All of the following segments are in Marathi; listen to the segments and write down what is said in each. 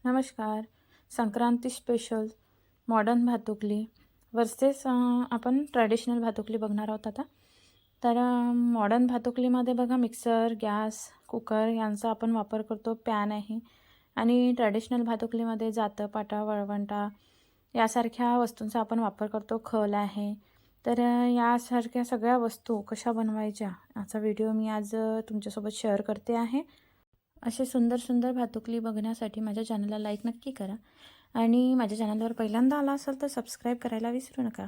नमस्कार. संक्रांती स्पेशल मॉडर्न भातुकली वर्सेस आपण ट्रॅडिशनल भातुकली बघणार आहोत आता. तर मॉडर्न भातुकलीमध्ये बघा मिक्सर, गॅस, कुकर यांचा आपण वापर करतो, पॅन आहे. आणि ट्रॅडिशनल भातुकलीमध्ये जातं, पाटा, वळवंटा यासारख्या वस्तूंचा आपण वापर करतो, खल आहे. तर यासारख्या सगळ्या वस्तू कशा बनवायच्या याचा व्हिडिओ मी आज तुमच्यासोबत शेअर करते आहे. असे सुंदर सुंदर भातुकली बघण्यासाठी माझ्या चॅनलला लाईक नक्की करा आणि माझ्या चॅनलवर पहिल्यांदा आला असाल तर सबस्क्राईब करायला विसरू नका.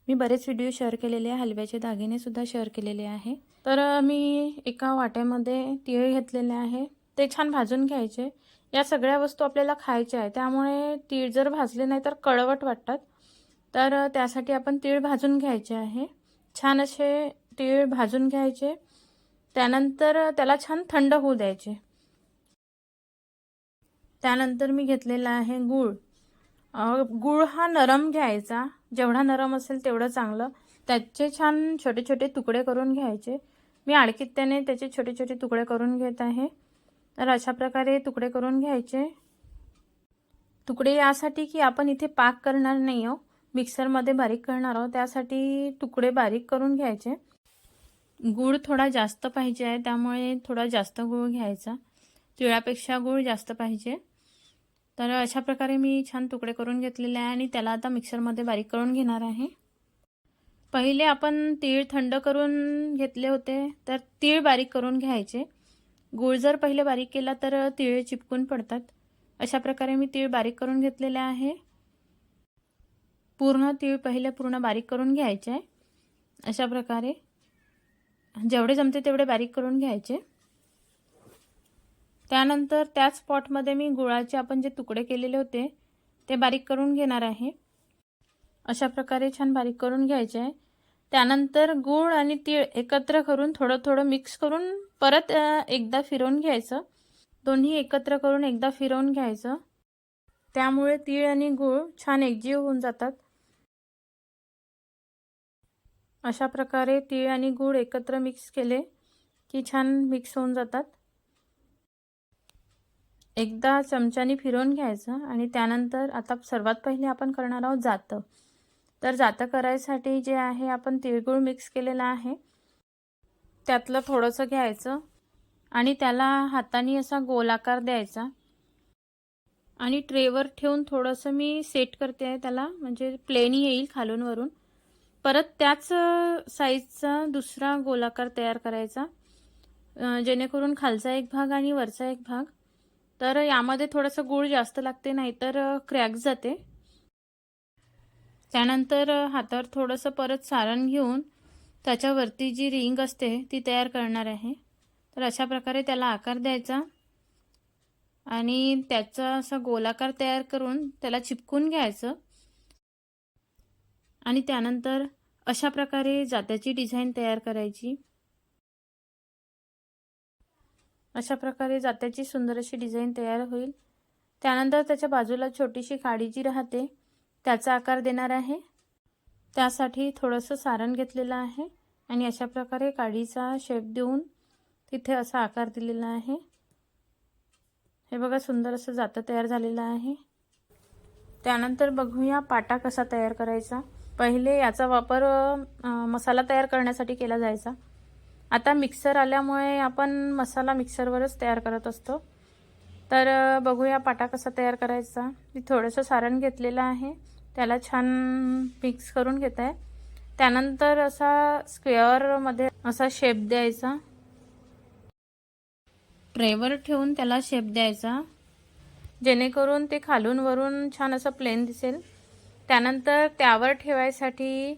मी बरेच व्हिडिओ शेअर केलेले आहे, हलव्याचे दागिनेसुद्धा शेअर केलेले आहे. तर मी एका वाट्यामध्ये तीळ घेतलेले आहे, ते छान भाजून घ्यायचे. या सगळ्या वस्तू आपल्याला खायच्या आहे, त्यामुळे तीळ जर भाजले नाही तर कडवट वाटतात. तर त्यासाठी आपण तीळ भाजून घ्यायचे आहे. छान असे तीळ भाजून घ्यायचे, त्यानंतर त्याला छान थंड होऊ द्यायचे. त्यानंतर मी घेतलेला आहे गूळ. गूळ हा नरम घ्यायचा, जेवढा नरम असेल तेवढं चांगलं. त्याचे छान छोटे छोटे तुकडे करून घ्यायचे. मी आडकित्त्याने त्याचे छोटे छोटे तुकडे करून घेत आहे. तर अशा प्रकारे तुकडे करून घ्यायचे. तुकडे यासाठी की आपण इथे पाक करणार नाही आहोत, मिक्सरमध्ये बारीक करणार आहोत, त्यासाठी तुकडे बारीक करून घ्यायचे. गूळ थोडा जास्त पाहिजे आहे, त्यामुळे थोडा जास्त गूळ घ्यायचा. तिळापेक्षा गूळ जास्त पाहिजे. तर अशा प्रकारे मी छान तुकडे करून घेतलेले आहे आणि त्याला आता मिक्सरमध्ये बारीक करून घेणार आहे. पहिले आपण तीळ थंड करून घेतले होते, तर तीळ बारीक करून घ्यायचे. गूळ जर पहिले बारीक केला तर तीळ चिपकून पडतात. अशा प्रकारे मी तीळ बारीक करून घेतलेले आहे. पूर्ण तीळ पहिले पूर्ण बारीक करून घ्यायचे आहे. अशा प्रकारे जेवढे जमते तेवढे बारीक करून घ्यायचे. त्यानंतर त्याच पॉटमध्ये मी गुळाचे आपण जे तुकडे केलेले होते ते बारीक करून घेणार आहे. अशा प्रकारे छान बारीक करून घ्यायचे आहे. त्यानंतर गूळ आणि तीळ एकत्र करून थोडं थोडं मिक्स करून परत एकदा फिरवून घ्यायचं. दोन्ही एकत्र करून एकदा फिरवून घ्यायचं. त्यामुळे तीळ आणि गूळ छान एकजीव होऊन जातात. अशा प्रकारे तीळ आणि गूळ एकत्र मिक्स केले की छान मिक्स होऊन जातात. एकदा चमच्याने फिरवून घ्यायचं आणि त्यानंतर आता सर्वात पहिले आपण करणार आहोत जातं. तर जातं करायसाठी जे आहे आपण तिळगुळ मिक्स केलेला आहे त्यातलं थोडंसं घ्यायचं आणि त्याला हाताने असा गोलाकार द्यायचा आणि ट्रेवर ठेवून थोडंसं मी सेट करते आहे त्याला, म्हणजे प्लेन येईल खालून वरून. परत त्याच साईजचा दुसरा गोलाकार तयार करायचा, जेणेकरून खालचा एक भाग आणि वरचा एक भाग. तर यामध्ये थोडंसं गूळ जास्त लागते, नाहीतर क्रॅक जाते. त्यानंतर हातावर थोडंसं परत सारण घेऊन त्याच्यावरती जी रिंग असते ती तयार करणार आहे. तर अशा प्रकारे त्याला आकार द्यायचा आणि त्याचा असा गोलाकार तयार करून त्याला चिपकून घ्यायचं आणि त्यानंतर अशा प्रकारे जात्याची डिझाईन तयार करायची. अशा प्रकारे जात्याची सुंदर अशी डिझाईन तयार होईल. त्यानंतर त्याच्या बाजूला छोटीशी काडी जी राहते त्याचा आकार देणार आहे. त्यासाठी थोडंसं सारण घेतलेलं आहे आणि अशा प्रकारे काडीचा शेप देऊन तिथे असा आकार दिलेला आहे. हे बघा सुंदर असं जातं तयार झालेलं आहे. त्यानंतर बघूया पाटा कसा तयार करायचा. पहिले याचा वापर मसाला तयार करण्यासाठी केला जायचा. आता मिक्सर आल्यामुळे आपण मसाला मिक्सरवरच तयार करत असतो. तर बघूया पाटा कसा तयार करायचा. मी थोडंसं सारण घेतलेलं आहे, त्याला छान मिक्स करून घेत आहे. त्यानंतर असा स्क्वेअरमध्ये असा शेप द्यायचा, ट्रेवर ठेवून त्याला शेप द्यायचा, जेणेकरून ते खालून वरून छान असं प्लेन दिसेल. त्यानंतर त्यावर ठेवायसाठी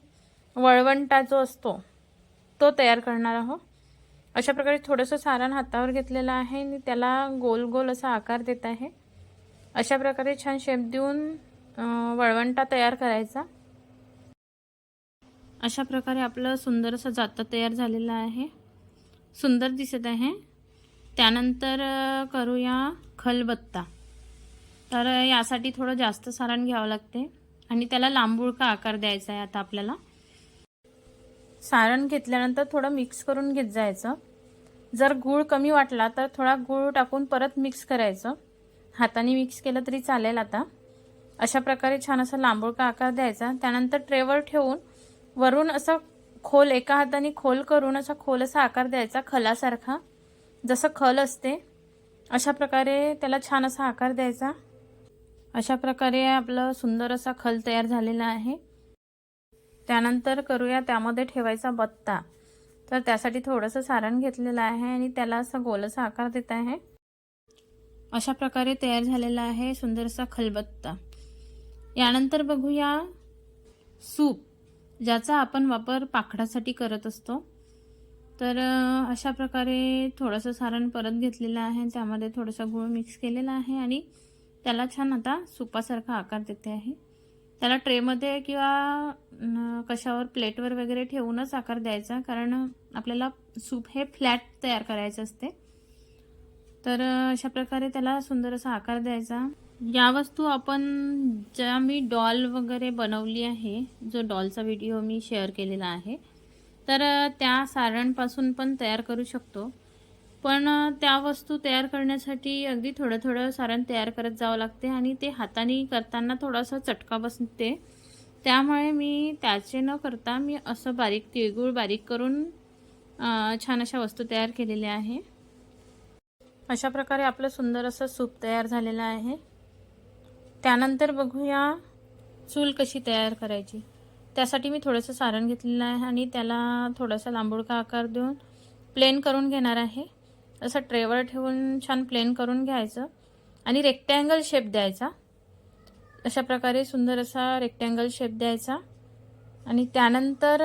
वळवंटा जो असतो तो तयार करणार आहोत. अशा प्रकारे थोडंसं सारण हातावर घेतलेलं आहे आणि त्याला गोल गोल असा आकार देत आहे. अशा प्रकारे छान शेप देऊन वळवंटा तयार करायचा. अशा प्रकारे आपलं सुंदर असं जातं तयार झालेलं आहे, सुंदर दिसत आहे. त्यानंतर करूया खलबत्ता. तर यासाठी थोडं जास्त सारण घ्यावं लागते आणि त्याला लांबुळका आकार द्यायचा आहे. आता आपल्याला सारण घेतल्यानंतर थोडं मिक्स करून घेत जायचं. जर गूळ कमी वाटला तर थोडा गूळ टाकून परत मिक्स करायचं. हाताने मिक्स केलं तरी चालेल. आता अशा प्रकारे छान असा लांबुळका आकार द्यायचा. त्यानंतर ट्रेवर ठेवून वरून असं खोल एका हाताने खोल करून असा खोल असा आकार द्यायचा, खलासारखा. जसं खल असते अशा प्रकारे त्याला छान असा आकार द्यायचा. अशा प्रकारे आपलं सुंदर असा खल तयार झालेला आहे. त्यानंतर करूया त्यामध्ये ठेवायचा बत्ता. तर त्यासाठी थोडंसं सारण घेतलेलं आहे आणि त्याला असं गोल असा आकार देत आहे. अशा प्रकारे तयार झालेला आहे सुंदर असा खलबत्ता. यानंतर बघूया सूप, ज्याचा आपण वापर पाकळ्यासाठी करत असतो. तर अशा प्रकारे थोडंसं सारण परत घेतलेलं आहे, त्यामध्ये थोडंसं गूळ मिक्स केलेला आहे आणि त्याला छान आता सुपासारखा आकार देते आहे. त्याला ट्रेमध्ये किंवा कशावर प्लेटवर वगैरे ठेवूनच आकार द्यायचा, कारण आपल्याला सूप हे फ्लॅट तयार करायचे असते. तर अशा प्रकारे त्याला सुंदर असा आकार द्यायचा. या वस्तू आपण ज्या मी डॉल वगैरे बनवली आहे, जो डॉलचा व्हिडिओ मी शेअर केलेला आहे, तर त्या सारणपासून पण तयार करू शकतो. पण त्या वस्तू तयार करण्यासाठी अगदी थोडं थोडं सारण तयार करत जावं लागते आणि ते हाताने करताना थोडासा चटका बसते. त्यामुळे मी त्याचे न करता मी असं बारीक तिळगुळ बारीक करून छान अशा वस्तू तयार केलेल्या आहे. अशा प्रकारे आपलं सुंदर असं सूप तयार झालेलं आहे. त्यानंतर बघूया चूल कशी तयार करायची. त्यासाठी मी थोडंसं सारण घेतलेलं आहे आणि त्याला थोडासा लांबुळका आकार देऊन प्लेन करून घेणार आहे. असं ट्रेवर ठेवून छान प्लेन करून घ्यायचं आणि रेक्टँगल शेप द्यायचा. अशा प्रकारे सुंदर असा रेक्टँगल शेप द्यायचा आणि त्यानंतर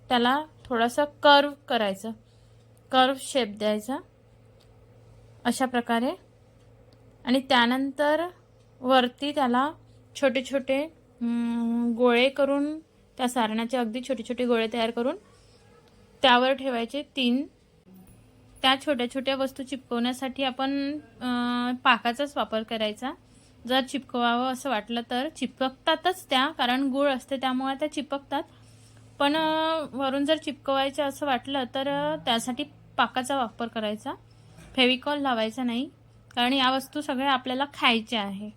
त्याला थोडासा कर्व करायचं, कर्व शेप द्यायचा अशा प्रकारे. आणि त्यानंतर वरती त्याला छोटे छोटे गोळे करून, त्या सारणाचे अगदी छोटे छोटे गोळे तयार करून त्यावर ठेवायचे 3. त्या छोट्या छोट्या वस्तू चिपकवण्यासाठी आपण पाकाचाच वापर करायचा. जर चिपकवावं असं वाटलं तर चिपकतातच त्या, कारण गूळ असते त्यामुळे त्या चिपकतात. पण वरून जर चिपकवायचं असं वाटलं तर त्यासाठी पाकाचा वापर करायचा, फेविकॉल लावायचा नाही, कारण या वस्तू सगळ्या आपल्याला खायच्या आहे.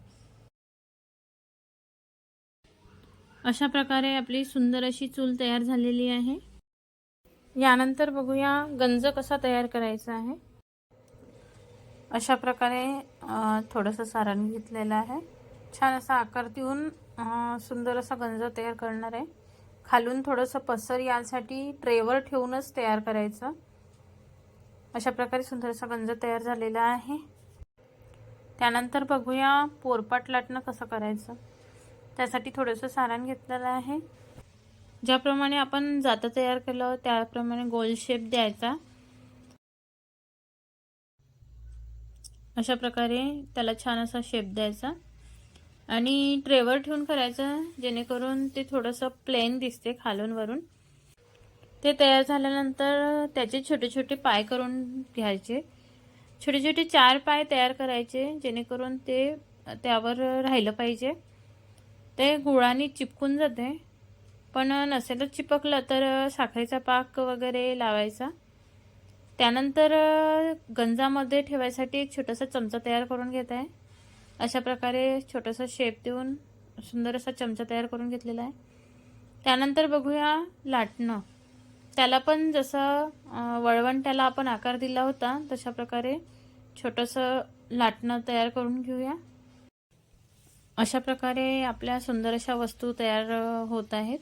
अशा प्रकारे आपली सुंदर अशी चूल तयार झालेली आहे. यानंतर बघूया गंज कसा तयार करायचा आहे. अशा प्रकारे थोडंसं सारण घेतलेलं आहे. छान असा आकार देऊन सुंदर असा गंज तयार करणार आहे. खालून थोडंसं पसर यासाठी ट्रेवर ठेवूनच तयार करायचं. अशा प्रकारे सुंदर असा गंज तयार झालेला आहे. त्यानंतर बघूया पोरपाट लाटणं कसं करायचं. त्यासाठी थोडंसं सारण घेतलेलं आहे. ज्याप्रमाणे आपण जातं तयार केलं त्याप्रमाणे गोल शेप द्यायचा. अशा प्रकारे त्याला छान असा शेप द्यायचा आणि ट्रेवर ठेवून करायचं, जेणेकरून ते थोडंसं प्लेन दिसते खालून वरून. ते तयार झाल्यानंतर त्याचे छोटे छोटे पाय करून घ्यायचे. छोटे छोटे 4 पाय तयार करायचे, जेणेकरून ते त्यावर राहिलं पाहिजे. ते गुळाने चिपकून जाते, पण नसेलच चिपकलं तर साखरेचा पाक वगैरे लावायचा. त्यानंतर गंजामध्ये ठेवायसाठी एक छोटासा चमचा तयार करून घेत आहे. अशा प्रकारे छोटासा शेप देऊन सुंदर असा चमचा तयार करून घेतलेला आहे. त्यानंतर बघूया लाटणं. त्याला पण जसं वळवंट्याला आपण आकार दिला होता तशा प्रकारे छोटंसं लाटणं तयार करून घेऊया. अशा प्रकारे आपल्या सुंदर अशा वस्तू तयार होत आहेत.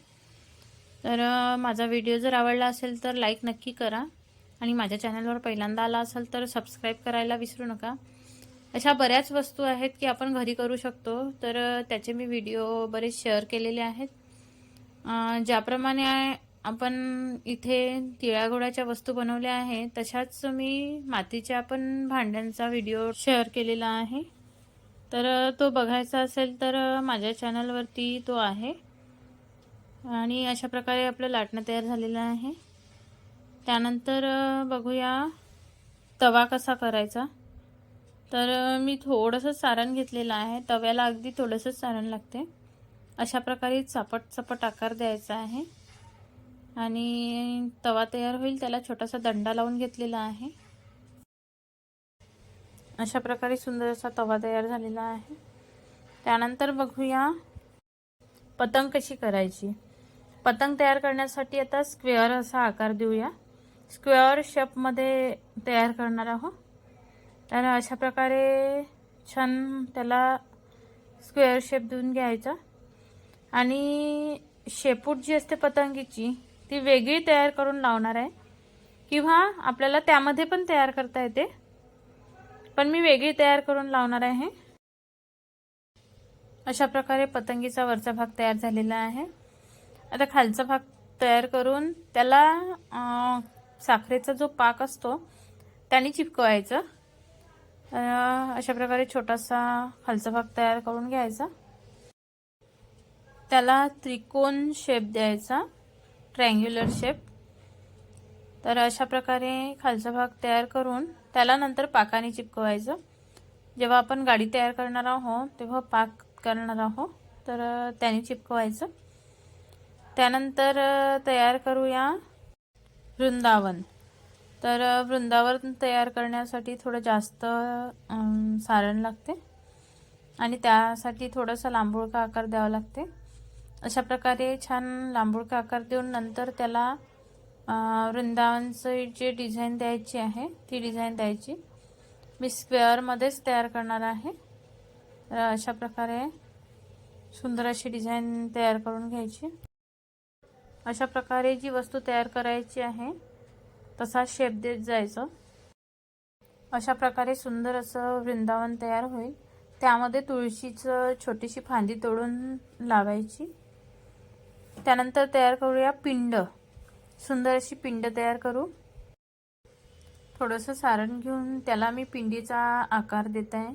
तर माझा व्हिडिओ जर आवडला असेल तर लाईक नक्की करा आणि माझ्या चॅनलवर पहिल्यांदा आला असेल तर सबस्क्राईब करायला विसरू नका. अशा बऱ्याच वस्तू आहेत की आपण घरी करू शकतो, तर त्याचे मी व्हिडिओ बरेच शेअर केलेले आहेत. ज्याप्रमाणे आपण इथे तिळागुळाच्या वस्तू बनवल्या आहेत तशाच मी मातीच्या पण भांड्यांचा व्हिडिओ शेअर केलेला आहे. तर तो बघायचा असेल तर माझ्या चॅनलवरती तो आहे. आणि अशा प्रकारे आपलं लाटणं तयार झालेलं आहे. त्यानंतर बघूया तवा कसा करायचा. तर मी थोडंसं सारण घेतलेलं आहे. तव्याला अगदी थोडंसं सारण लागते. अशा प्रकारे चपट चपट आकार द्यायचा आहे आणि तवा तयार होईल त्याला छोटासा दंडा लावून घेतलेला आहे. अशा प्रकारे सुंदर असा तवा तयार झालेला आहे. त्यानंतर बघूया पतंग कशी करायची. पतंग तयार करण्यासाठी आता स्क्वेअर असा आकार देऊया. स्क्वेअर शेपमध्ये तयार करणार आहोत. तर अशा प्रकारे छान त्याला स्क्वेअर शेप देऊन घ्यायचा आणि शेपूट जी असते पतंगीची ती वेगळी तयार करून लावणार आहे, किंवा आपल्याला त्यामध्ये पण तयार करता येते, पण मी वेगळी तयार करून लावणार आहे. अशा प्रकारे पतंगीचा वरचा भाग तयार झालेला आहे. आता खालचा भाग तयार करून त्याला साखरेचा जो पाक असतो त्याने चिपकवायचं. अशा प्रकारे छोटासा खालचा भाग तयार करून घ्यायचा. त्याला त्रिकोण शेप द्यायचा, ट्रायंग्युलर शेप. तर अशा प्रकारे खालचा भाग तयार करून त्याला नंतर पाकाने चिपकवायचं. जेव्हा आपण गाडी तयार करणार आहोत तेव्हा पाक करणार आहोत, तर त्याने चिपकवायचं. त्यानंतर तयार करूया वृंदावन. तर वृंदावन तयार करण्यासाठी थोडं जास्त सारण लागते आणि त्यासाठी थोडासा लांबुळका आकार द्यावा लागते. अशा प्रकारे छान लांबुळका आकार देऊन नंतर त्याला वृंदावनचं जे डिझाईन द्यायची आहे ती डिझाईन द्यायची. मी स्क्वेअरमध्येच तयार करणार आहे. तर अशा प्रकारे सुंदर अशी डिझाईन तयार करून घ्यायची. अशा प्रकारे जी वस्तू तयार करायची आहे तसा शेप देत जायचं. अशा प्रकारे सुंदर असं वृंदावन तयार होईल. त्यामध्ये तुळशीचं छोटीशी फांदी तोडून लावायची. त्यानंतर तयार करूया पिंड. सुंदर अशी पिंड तयार करू. थोडंसं सारण घेऊन त्याला मी पिंडीचा आकार देत आहे.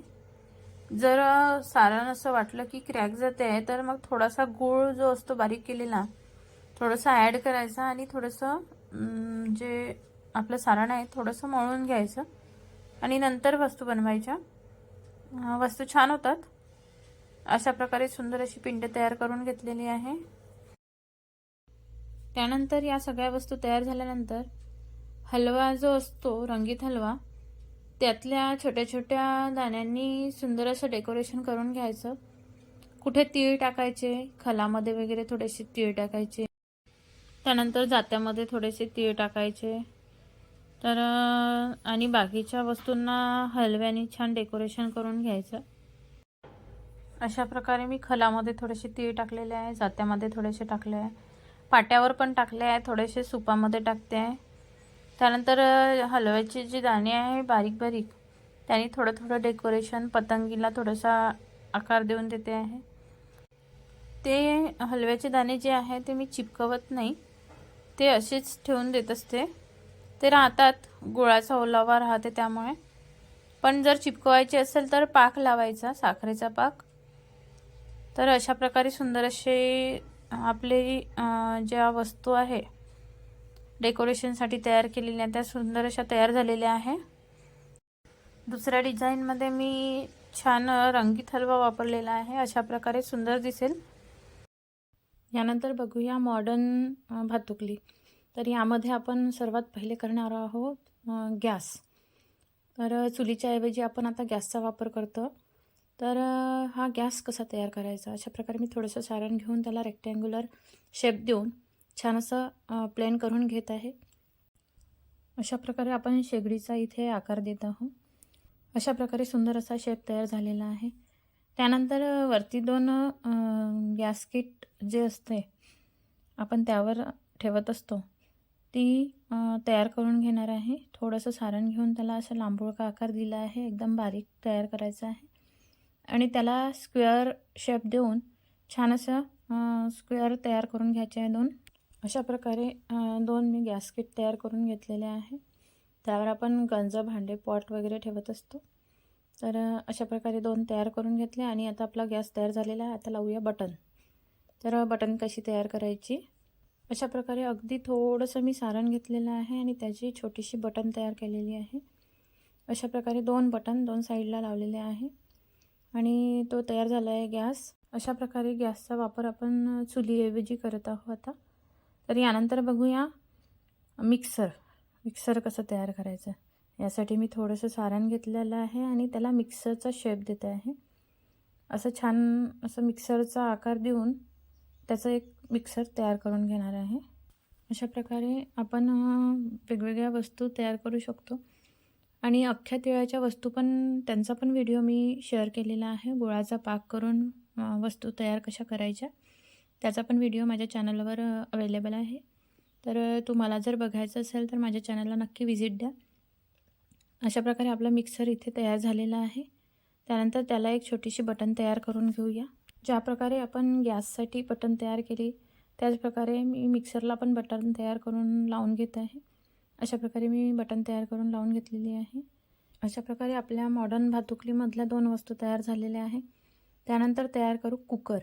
जर सारण असं वाटलं की क्रॅक जाते आहे तर मग थोडासा गूळ जो असतो बारीक केलेला थोडंसं ॲड करायचा आणि थोडंसं जे आपलं सारण आहे थोडंसं मळून घ्यायचं आणि नंतर वस्तू बनवायच्या. वस्तू छान होतात. अशा प्रकारे सुंदर अशी पिंड तयार करून घेतलेली आहे. त्यानंतर या सगळ्या वस्तू तयार झाल्यानंतर हलवा जो असतो रंगीत हलवा त्यातल्या छोट्या छोट्या दाण्यांनी सुंदर असं डेकोरेशन करून घ्यायचं. कुठे तीळ टाकायचे, खलामध्ये वगैरे थोडेसे तीळ टाकायचे, त्यानंतर जात्यामध्ये थोडेसे तीळ टाकायचे. तर आणि बाकीच्या वस्तूंना हलव्याने छान डेकोरेशन करून घ्यायचं. अशा प्रकारे मी खलामध्ये थोडेसे तीळ टाकलेले आहे, जात्यामध्ये थोडेसे टाकले आहे, पाट्यावर पण टाकले आहे, थोडेसे सुपामध्ये टाकते आहे. त्यानंतर हलव्याचे जे दाणे आहे बारीक बारीक त्याने थोडं थोडं डेकोरेशन पतंगीला थोडासा आकार देऊन देते आहे. ते हलव्याचे दाणे जे आहे ते मी चिपकवत नाही, ते असेच ठेवून देत असते. ते राहतात, गुळाचा ओलावा राहते त्यामुळे. पण जर चिपकवायचे असेल तर पाक लावायचा, साखरेचा पाक. तर अशा प्रकारे सुंदर असे आपले ज्या वस्तू आहे डेकोरेशनसाठी तयार केलेल्या त्या सुंदर अशा तयार झालेल्या आहे. दुसऱ्या डिझाईनमध्ये मी छान रंगीत हलवा वापरलेला आहे. अशा प्रकारे सुंदर दिसेल. यानंतर बघूया मॉडर्न भातुकली. तर यामध्ये आपण सर्वात पहिले करणार आहोत गॅस. तर चुलीच्या ऐवजी आपण आता गॅसचा वापर करतो. तर हा गॅस कसा तयार करायचा, अशा प्रकारे मी थोडंसं सारण घेऊन त्याला रेक्टँग्युलर शेप देऊन छान असं प्लेन करून घेत आहे. अशा प्रकारे आपण शेगडीचा इथे आकार देत आहोत. अशा प्रकारे सुंदर असा शेप तयार झालेला आहे. त्यानंतर वरती 2 गॅसकीट जे असते आपण त्यावर ठेवत असतो ती तयार करून घेणार आहे. थोडंसं सारण घेऊन त्याला असं लांबुळका आकार दिला आहे, एकदम बारीक तयार करायचा आहे आणि त्याला स्क्वेअर शेप देऊन छान असं स्क्वेअर तयार करून घ्यायचे आहे 2. अशा प्रकारे 2 मी गॅसकीट तयार करून घेतलेले आहे. त्यावर आपण गंज, भांडे, पॉट वगैरे ठेवत असतो. तर अशा प्रकारे 2 तयार करून घेतले आणि आता आपला गॅस तयार झालेला आहे. आता लावूया बटन. तर बटन कशी तयार करायची, अशा प्रकारे अगदी थोडंसं मी सारण घेतलेलं आहे आणि त्याची छोटीशी बटन तयार केलेली आहे. अशा प्रकारे 2 बटन 2 साईडला लावलेले आहे आणि तो तयार झाला आहे गॅस. अशा प्रकारे गॅसचा वापर आपण चुलीऐवजी करत आहोत आता. तर यानंतर बघूया मिक्सर कसं तयार करायचं. यासाठी मी थोडंसं सारण घेतलेलं आहे आणि त्याला मिक्सरचा शेप देते आहे. असं छान असं मिक्सरचा आकार देऊन त्याचं एक मिक्सर तयार करून घेणार आहे. अशा प्रकारे आपण वेगवेगळ्या वस्तू तयार करू शकतो आणि अख्ख्या तिळाच्या वस्तू पण त्यांचा पण व्हिडिओ मी शेअर केलेला आहे. गुळाचा पाक करून वस्तू तयार कशा करायच्या त्याचा पण व्हिडिओ माझ्या चॅनलवर अवेलेबल आहे. तर तुम्हाला जर बघायचं असेल तर माझ्या चॅनलला नक्की व्हिजिट द्या. अशा प्रकारे आपला मिक्सर इथे तयार झालेला आहे. त्यानंतर त्याला एक छोटीशी बटन तयार करून घेऊया. ज्या प्रकारे आपण गॅससाठी बटन तयार केली त्याच प्रकारे मी मिक्सरला पण बटन तयार करून लावून घेत आहे. अशा प्रकारे मी बटन तयार करून लावून घेतलेली आहे. अशा प्रकारे आपल्या मॉडर्न भातुकलीमधल्या 2 वस्तू तयार झालेल्या आहे. त्यानंतर तयार करू कुकर.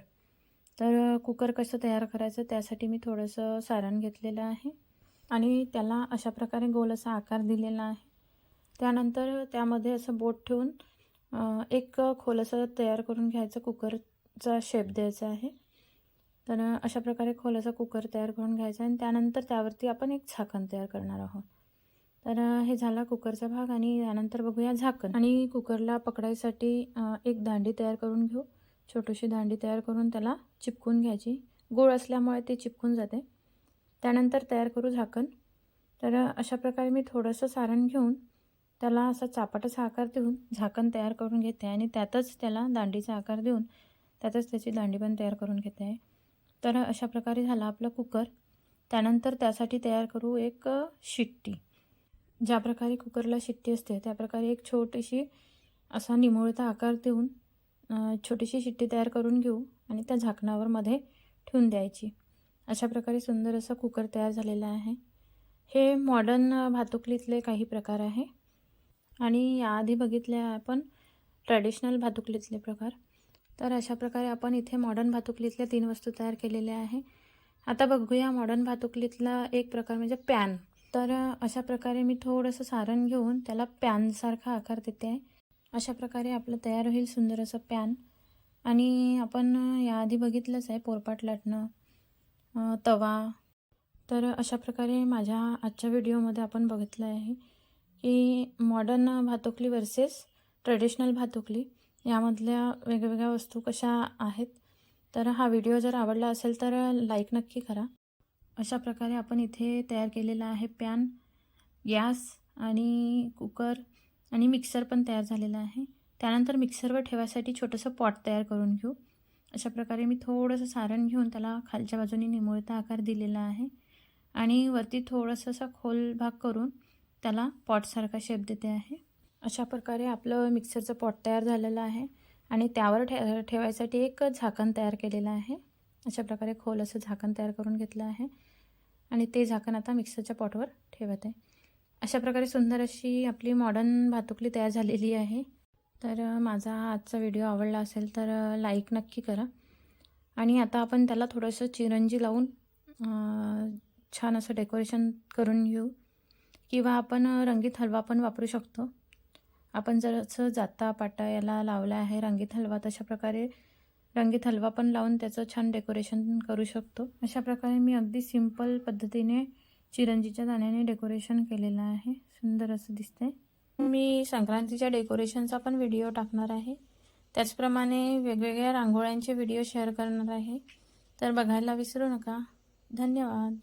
तर कुकर कसं तयार करायचं त्यासाठी मी थोडंसं सारण घेतलेलं आहे आणि त्याला अशा प्रकारे गोल असा आकार दिलेला आहे. त्यानंतर त्यामध्ये असं बोट ठेवून एक खोल असं तयार करून घ्यायचं, कुकरचा शेप द्यायचा आहे. तर अशा प्रकारे खोल असा कुकर तयार करून घ्यायचा आणि त्यानंतर त्यावरती आपण एक झाकण तयार करणार आहोत. तर हे झाला कुकरचा भाग आणि त्यानंतर बघूया झाकण. आणि कुकरला पकडायसाठी एक दांडी तयार करून घेऊ. छोटीशी दांडी तयार करून त्याला चिपकून घ्यायची. गोळ असल्यामुळे ते चिपकून जाते. त्यानंतर तयार करू झाकण. तर अशा प्रकारे मी थोडंसं सारण घेऊन त्याला असा चापाटाचा आकार देऊन झाकण तयार करून घेते आणि त्यातच त्याला दांडीचा आकार देऊन त्यातच त्याची दांडी पण तयार करून घेते आहे. तर अशा प्रकारे झाला आपला कुकर. त्यानंतर त्यासाठी तयार करू एक शिट्टी. ज्या प्रकारे कुकरला शिट्टी असते त्याप्रकारे एक छोटीशी असा निमुळता आकार देऊन छोटीशी शिट्टी तयार करून घेऊ आणि त्या झाकणावर मध्ये ठेवून द्यायची. अशा प्रकारे सुंदर असं कुकर तयार झालेलं आहे. हे मॉडर्न भातुकलीतले काही प्रकार आहे आणि याआधी बघितले आपण ट्रॅडिशनल भातुकलीतले प्रकार. तर अशा प्रकारे आपण इथे मॉडर्न भातुकलीतल्या 3 वस्तू तयार केलेल्या आहे. आता बघूया मॉडर्न भातुकलीतला एक प्रकार म्हणजे पॅन. तर अशा प्रकारे मी थोडंसं सारण घेऊन त्याला पॅनसारखा आकार देते आहे. अशा प्रकारे आपलं तयार होईल सुंदर असं पॅन. आणि आपण याआधी बघितलंच आहे पोळपाट लाटणं, तवा. तर अशा प्रकारे माझ्या आजच्या व्हिडिओमध्ये आपण बघितलं आहे की मॉडर्न भातुकली वर्सेस ट्रेडिशनल भातुकली यामधल्या वेगवेगळ्या वस्तू कशा आहेत. तर हा व्हिडिओ जर आवडला असेल तर लाईक नक्की करा. अशा प्रकारे आपण इथे तयार केलेला आहे पॅन, गॅस आणि कुकर आणि मिक्सर पण तयार झालेला आहे. त्यानंतर मिक्सरवर ठेवायसाठी छोटंसं पॉट तयार करून घेऊ. अशा प्रकारे मी थोडंसं सारण घेऊन त्याला खालच्या बाजूने निमुळता आकार दिलेला आहे आणि वरती थोडंसं असा खोल भाग करून त्याला पॉटसारखा शेप देते आहे. अशा प्रकारे आपलं मिक्सरचं पॉट तयार झालेलं आहे आणि त्यावर ठेवायसाठी एक झाकण तयार केलेलं आहे. अशा प्रकारे खोल असं झाकण तयार करून घेतलं आहे आणि ते झाकण आता मिक्सरच्या पॉटवर ठेवत आहे. अशा प्रकारे सुंदर अशी आपली मॉडर्न भातुकली तयार झालेली आहे. तर माझा आजचा व्हिडिओ आवडला असेल तर लाईक नक्की करा. आणि आता आपण त्याला थोडंसं चिरंजी लावून छान असं डेकोरेशन करून घेऊ किंवा आपण रंगीत हलवा पण वापरू शकतो. आपण जर असं जाता पाटा याला लावला आहे रंगीत हलवा, तशा प्रकारे रंगीत हलवा पण लावून त्याचं छान डेकोरेशन करू शकतो. अशा प्रकारे मी अगदी सिंपल पद्धतीने चिरंजीच्या दाण्याने डेकोरेशन केलेलं आहे. सुंदर असं दिसतंय. मी संक्रांतीच्या डेकोरेशनचा पण व्हिडिओ टाकणार आहे. त्याचप्रमाणे वेगवेगळ्या रांगोळ्यांचे व्हिडिओ शेअर करणार आहे. तर बघायला विसरू नका. धन्यवाद.